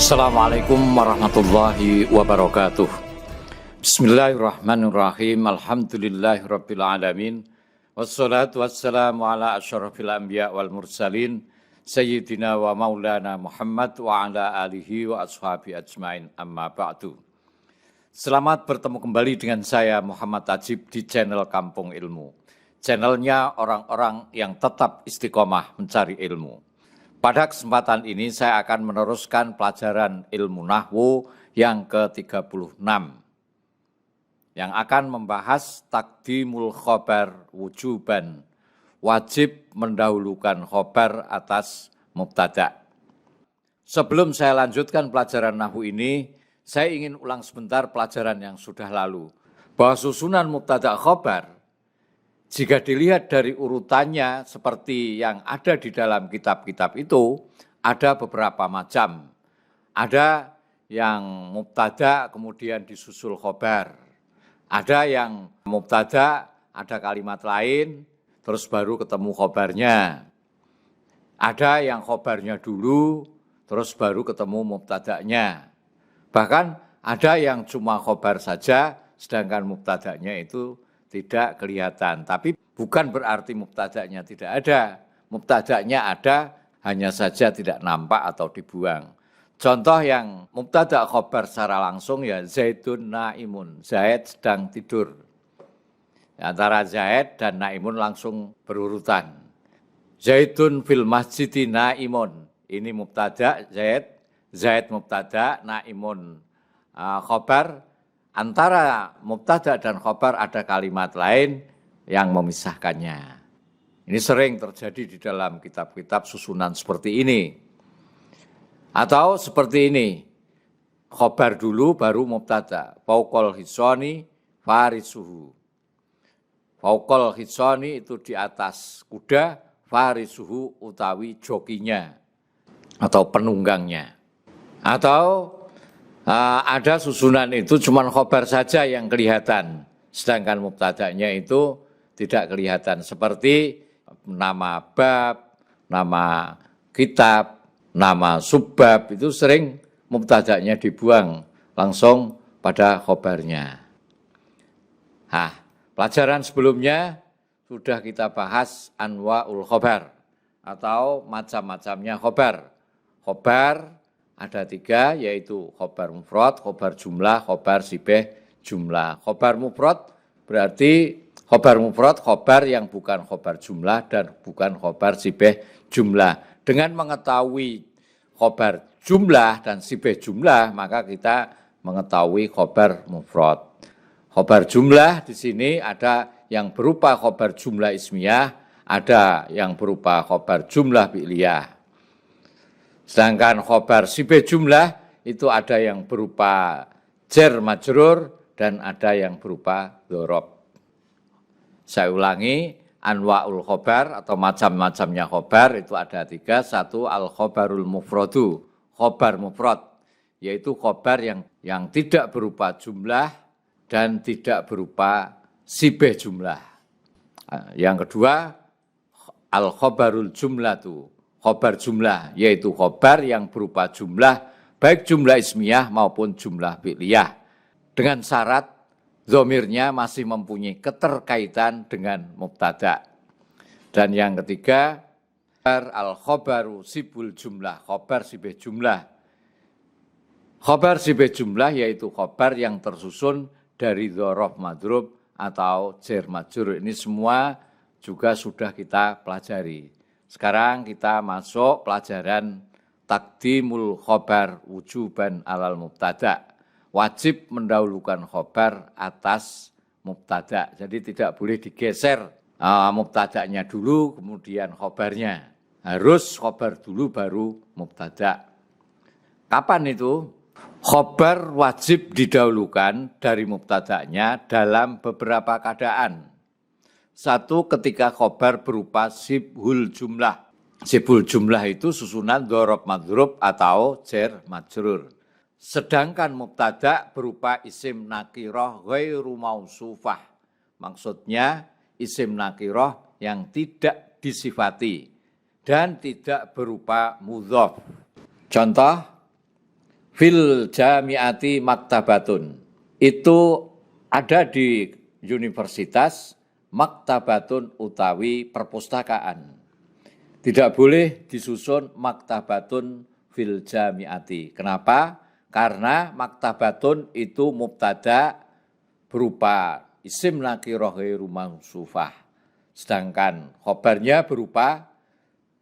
Assalamualaikum warahmatullahi wabarakatuh. Bismillahirrahmanirrahim. Alhamdulillahirabbil alamin. Wassalatu wassalamu ala asyrafil anbiya wal mursalin sayyidina wa maulana Muhammad wa ala alihi wa ashabi ajmain, amma ba'du. Selamat bertemu kembali dengan saya Muhammad Ajib di channel Kampung Ilmu. Channelnya orang-orang yang tetap istiqomah mencari ilmu. Pada kesempatan ini saya akan meneruskan pelajaran ilmu nahwu yang ke-36 yang akan membahas takdimul khobar wujuban, wajib mendahulukan khobar atas mubtada. Sebelum saya lanjutkan pelajaran nahwu ini, saya ingin ulang sebentar pelajaran yang sudah lalu, bahwa susunan mubtada khobar jika dilihat dari urutannya seperti yang ada di dalam kitab-kitab itu, ada beberapa macam. Ada yang mubtada kemudian disusul khobar. Ada yang mubtada, ada kalimat lain, terus baru ketemu khobarnya. Ada yang khobarnya dulu, terus baru ketemu mubtadanya. Bahkan ada yang cuma khobar saja, sedangkan mubtadanya itu tidak kelihatan, tapi bukan berarti mubtadanya tidak ada. Mubtadanya ada, hanya saja tidak nampak atau dibuang. Contoh yang mubtada khobar secara langsung ya Zaidun naimun, Zaid sedang tidur. Antara Zaid dan naimun langsung berurutan. Zaidun fil masjidi naimun, ini mubtada Zaid, Zaid mubtada, naimun khobar. Antara mubtada dan khobar ada kalimat lain yang memisahkannya. Ini sering terjadi di dalam kitab-kitab susunan seperti ini. Atau seperti ini, khobar dulu baru mubtada. Fauqal hisoni farisuhu. Fauqal hisoni itu di atas kuda, farisuhu utawi jokinya atau penunggangnya. Atau ada susunan itu cuma khobar saja yang kelihatan, sedangkan mubtadanya itu tidak kelihatan. Seperti nama bab, nama kitab, nama subbab itu sering mubtadanya dibuang langsung pada khobarnya. Pelajaran sebelumnya sudah kita bahas anwa'ul khobar atau macam-macamnya khobar. Khobar ada 3, yaitu khobar mufrad, khobar jumlah, khobar sibeh jumlah. Khobar mufrad berarti khobar mufrad, khobar yang bukan khobar jumlah dan bukan khobar sibeh jumlah. Dengan mengetahui khobar jumlah dan sibeh jumlah, maka kita mengetahui khobar mufrad. Khobar jumlah di sini ada yang berupa khobar jumlah ismiyah, ada yang berupa khobar jumlah fi'liyah. Sedangkan khobar sibeh jumlah itu ada yang berupa jar majrur dan ada yang berupa dzarab. Saya ulangi, anwa'ul khobar atau macam-macamnya khobar itu ada 3. 1, al-khobarul mufradu, khobar mufrad, yaitu khobar yang tidak berupa jumlah dan tidak berupa sibeh jumlah. Yang kedua, al-khobarul jumlatu, khobar jumlah, yaitu khobar yang berupa jumlah, baik jumlah ismiyah maupun jumlah fi'liyah, dengan syarat dhamirnya masih mempunyai keterkaitan dengan mubtada. Dan yang ketiga, al-khobaru sibul jumlah, khobar sibeh jumlah. Khobar sibeh jumlah yaitu khobar yang tersusun dari dzaraf madrub atau jar majrur. Ini semua juga sudah kita pelajari. Sekarang kita masuk pelajaran takdimul khobar wujuban alal mubtada. Wajib mendahulukan khobar atas mubtada. Jadi tidak boleh digeser mubtadanya dulu kemudian khobarnya. Harus khobar dulu baru mubtada. Kapan itu? Khobar wajib didahulukan dari mubtadanya dalam beberapa keadaan. 1, ketika khobar berupa sibhul jumlah. Sibhul jumlah itu susunan dzaraf madrub atau jar majrur. Sedangkan mubtada berupa isim nakirah ghairu mausufah. Maksudnya isim nakirah yang tidak disifati dan tidak berupa mudhof. Contoh, Fil jamiati maktabatun. Itu ada di universitas maktabatun utawi perpustakaan. Tidak boleh disusun maktabatun fil jamiati. Kenapa? Karena maktabatun itu mubtada berupa isim nakirah ghairu mansufah. Sedangkan khobarnya berupa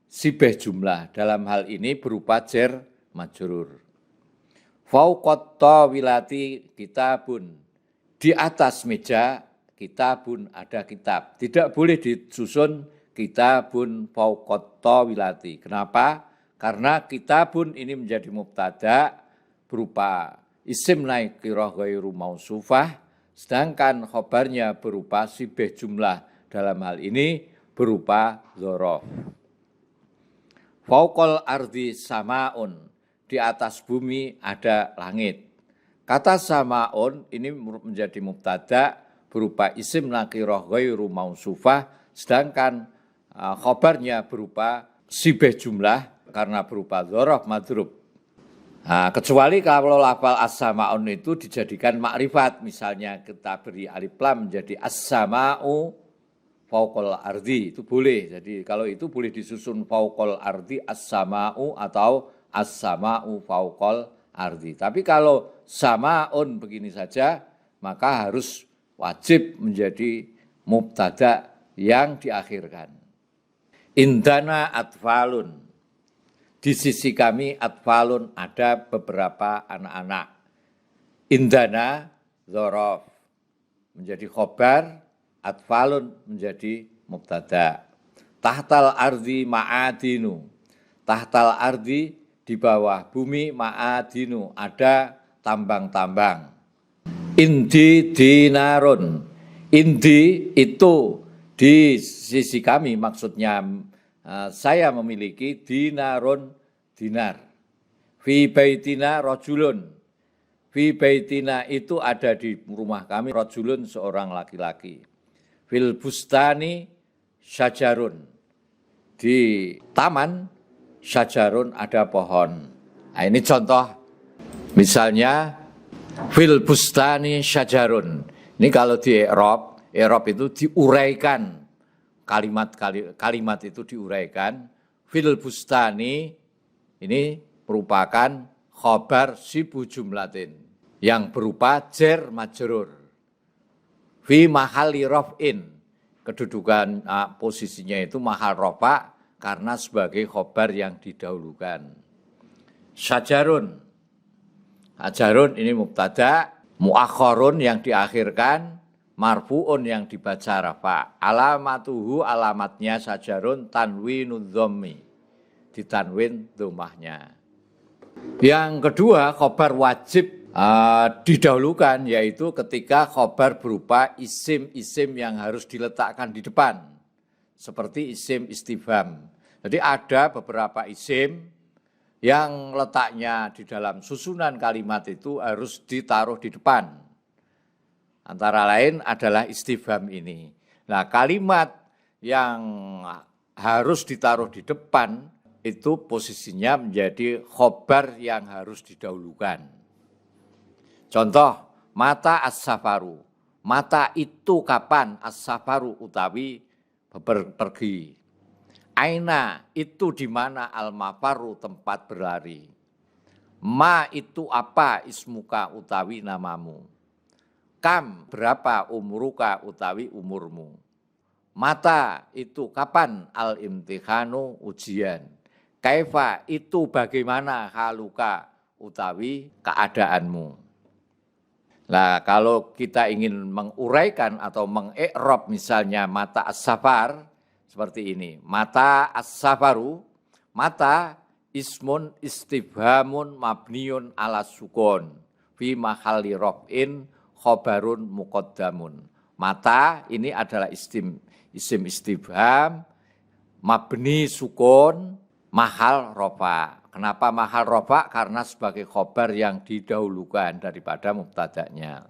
sibeh jumlah. Dalam hal ini berupa jar majrur. Fauqat tawilati kitabun. Di atas meja kitabun ada kitab. Tidak boleh disusun kitabun fauqat tawilati. Kenapa? Karena kitabun ini menjadi mubtada berupa isim nakirah ghairu mausufah, sedangkan khobarnya berupa sibeh jumlah. Dalam hal ini berupa dzaraf. Fauqal ardi samaun. Di atas bumi ada langit. Kata samaun ini menjadi mubtada berupa isim nakirah ghairu mausufah, sedangkan khobarnya berupa sibeh jumlah karena berupa dzaraf madrub. Nah, kecuali kalau lafal as-samaun itu dijadikan makrifat, misalnya kita beri alif lam menjadi as-sama'u fauqal ardi, itu boleh. Jadi kalau itu boleh disusun fauqal ardi as-sama'u atau as-sama'u fauqal ardi. Tapi kalau samaun begini saja, maka harus wajib menjadi mubtada yang diakhirkan. Indana atfalun. Di sisi kami atfalun ada beberapa anak-anak. Indana dzaraf menjadi khobar, atfalun menjadi mubtada. Tahtal ardi ma'adinu. Tahtal ardi di bawah bumi ma'adinu ada tambang-tambang. Indi dinarun. Indi itu di sisi kami maksudnya saya memiliki dinarun dinar. Fi baitina rajulun. Fi baitina itu ada di rumah kami rajulun seorang laki-laki. Fil bustani syajarun. Di taman syajarun ada pohon. Nah, ini contoh. Misalnya fil bustani syajarun. Ini kalau di i'rab itu diuraikan. Kalimat itu diuraikan. Fil bustani ini merupakan khobar sibu jumlatin yang berupa jar majrur. Fi mahalli raf'in. Kedudukan posisinya itu mahal rafa karena sebagai khobar yang didahulukan. Syajarun. Syajarun ini mubtada, muakhorun yang diakhirkan, marfu'un yang dibaca rafa. Alamatuhu alamatnya syajarun tanwinud dhammi. Ditanwin dhammahnya. Yang kedua khobar wajib didahulukan yaitu ketika khobar berupa isim-isim yang harus diletakkan di depan. Seperti isim istifham. Jadi ada beberapa isim yang letaknya di dalam susunan kalimat itu harus ditaruh di depan. Antara lain adalah istifham ini. Nah, kalimat yang harus ditaruh di depan itu posisinya menjadi khobar yang harus didahulukan. Contoh, mata as-safaru. Mata itu kapan? As-safaru utawi pergi. Aina itu di mana al-mafaru tempat berlari. Ma itu apa? Ismuka utawi namamu. Kam berapa umruka utawi umurmu. Mata itu kapan? Al-imtihanu ujian. Kaifa itu bagaimana haluka utawi keadaanmu. Nah, kalau kita ingin menguraikan atau mengi'rab misalnya mata as-safar seperti ini. Mata as-safaru, mata ismun istifhamun mabniun ala sukun fi mahalli raf'in khobarun muqaddamun. Mata ini adalah isim istifham mabni sukun mahal rafa. Kenapa mahal rafa? Karena sebagai khobar yang didahulukan daripada mubtada'nya.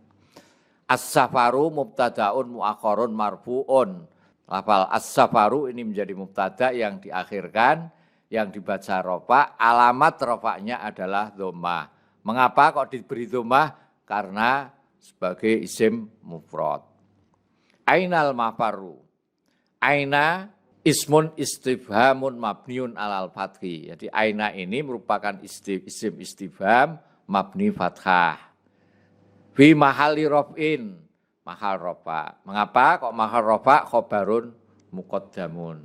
As-safaru mubtada'un muakhorun marfu'un. Lafal as-safaru ini menjadi mubtada yang diakhirkan, yang dibaca rafa. Alamat rafa'nya adalah dhammah. Mengapa kok diberi dhammah? Karena sebagai isim mufrad. Ainal mafaru. Aina ismun istifhamun mabniun alal fathi. Jadi aina ini merupakan isim istifham mabni fathah. Fi mahali raf'in, mahal rafa. Mengapa kok mahal rafa? Khobarun muqaddamun.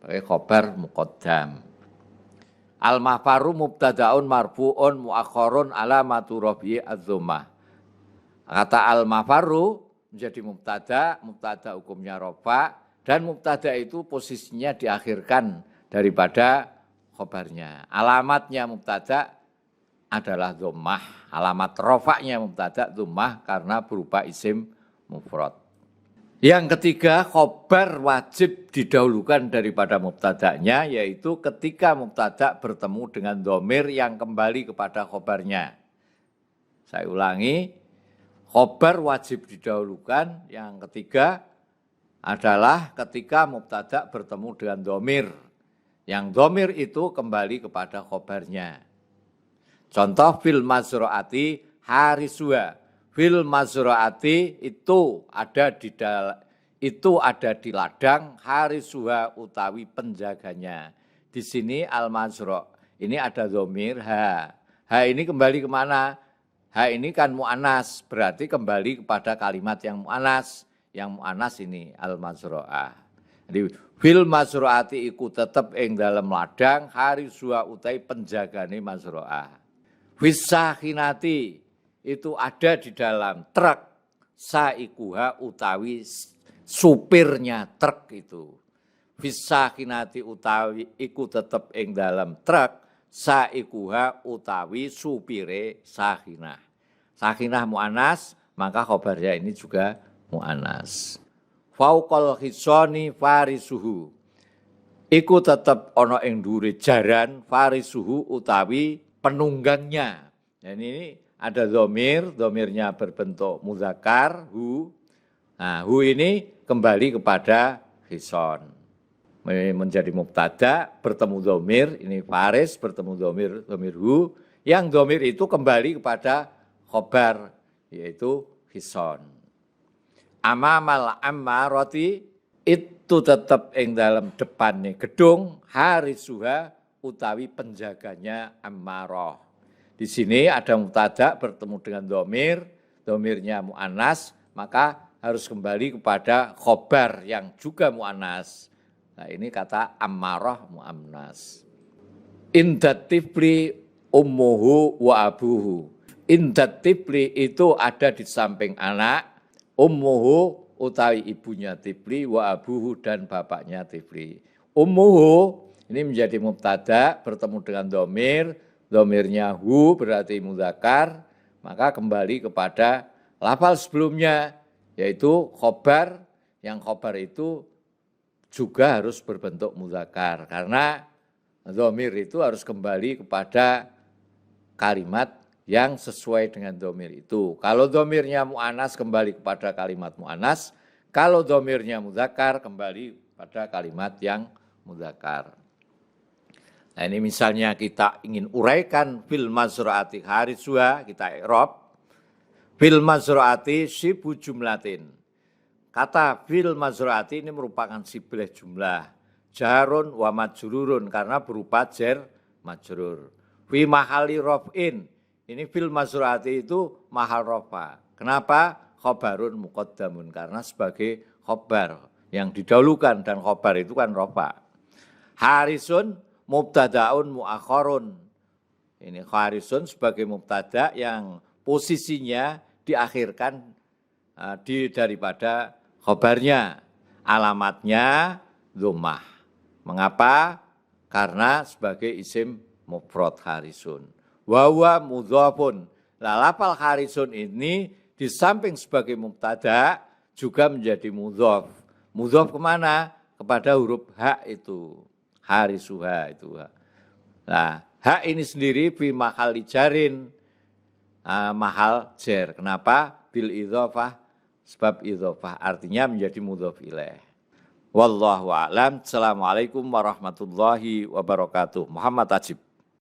Pakai khobar muqaddam. Al mahfaru mubtadaun marfu'un muakhkharun alamatu rafi'i adz-dhammah. Kata al mahfaru menjadi mubtada hukumnya rafa, dan mubtada itu posisinya diakhirkan daripada khobarnya. Alamatnya mubtada adalah dhammah, alamat rafa'nya mubtada dhammah karena berupa isim mufrad. Yang ketiga, khobar wajib didahulukan daripada mubtada'nya, yaitu ketika mubtada bertemu dengan dhamir yang kembali kepada khobarnya. Saya ulangi, khobar wajib didahulukan. Yang ketiga adalah ketika mubtada bertemu dengan dhamir, yang dhamir itu kembali kepada khobarnya. Contoh fil mazro'ati hariswa. Fil mazro'ati itu ada di ladang, harisuha utawi penjaganya. Di sini al mazro' ini ada dhamir ha. Ha ini kembali kemana? Ha ini kan mu'anas, berarti kembali kepada kalimat yang mu'anas. Yang mu'anas ini al mazro'ah. Jadi fil mazro'ati iku tetep ing dalam ladang, harisuha utawi penjagane mazro'ah. Fissahinati itu ada di dalam truk, saikuha utawi supirnya truk itu. Fissahinati utawi iku tetep ing dalam truk, saikuha utawi supire sahinah. Sahinah mu'anas, maka khobarnya ini juga mu'anas. Fauqal hisoni farisuhu. Iku tetep ana ing dhuwure jaran, farisuhu utawi penunggangnya. Dan ini ada dhamirnya berbentuk muzakkar, hu. Nah, hu ini kembali kepada hison. Menjadi mubtada, bertemu dhamir, ini faris, bertemu dhamir hu. Yang dhamir itu kembali kepada khobar, yaitu hison. Amamal ammarati, itu tetap ing dalam depannya gedung, harisuha utawi penjaganya ammarah. Di sini ada mubtada bertemu dengan dhamir, dhamirnya mu'annas, maka harus kembali kepada khobar yang juga mu'annas. Nah ini kata ammarah mu'annas. Indat tifli ummuhu wa abuhu. Indat tifli itu ada di samping anak, ummuhu utawi ibunya tifli, wa abuhu dan bapaknya tifli. Ummuhu ini menjadi mubtada bertemu dengan dhamir, dhamirnya hu berarti muzakkar, maka kembali kepada lafal sebelumnya, yaitu khobar, yang khobar itu juga harus berbentuk muzakkar, karena dhamir itu harus kembali kepada kalimat yang sesuai dengan dhamir itu. Kalau dhamirnya mu'anas kembali kepada kalimat mu'anas, kalau dhamirnya muzakkar kembali pada kalimat yang muzakkar. Nah ini misalnya kita ingin uraikan fil mazro'ati hariswa, kita i'rab. Fil mazro'ati sibu jumlatin. Kata fil mazro'ati ini merupakan sibilah jumlah. Jarun wa majrurun karena berupa jar majrur. Fi mahali raf'in. Ini fil mazro'ati itu mahal rafa. Kenapa? Khobarun muqaddamun karena sebagai khobar yang didahulukan, dan khobar itu kan rafa. Harisun mubtadaun muakhkharun. Ini harisun sebagai mubtada yang posisinya diakhirkan daripada khobarnya. Alamatnya dhammah. Mengapa? Karena sebagai isim mufrad harisun. Wa huwa mudhafun. Lafal harisun ini di samping sebagai mubtada juga menjadi mudhaf. Mudhaf kemana? Kepada huruf ha itu. Harisuha itu. Nah, hak ini sendiri fi mahali jarin, mahal jar. Kenapa? Bil idhofah, sebab idhofah artinya menjadi mudhof ilaih. Wallahu a'lam. Assalamualaikum warahmatullahi wabarakatuh. Muhammad Ajib.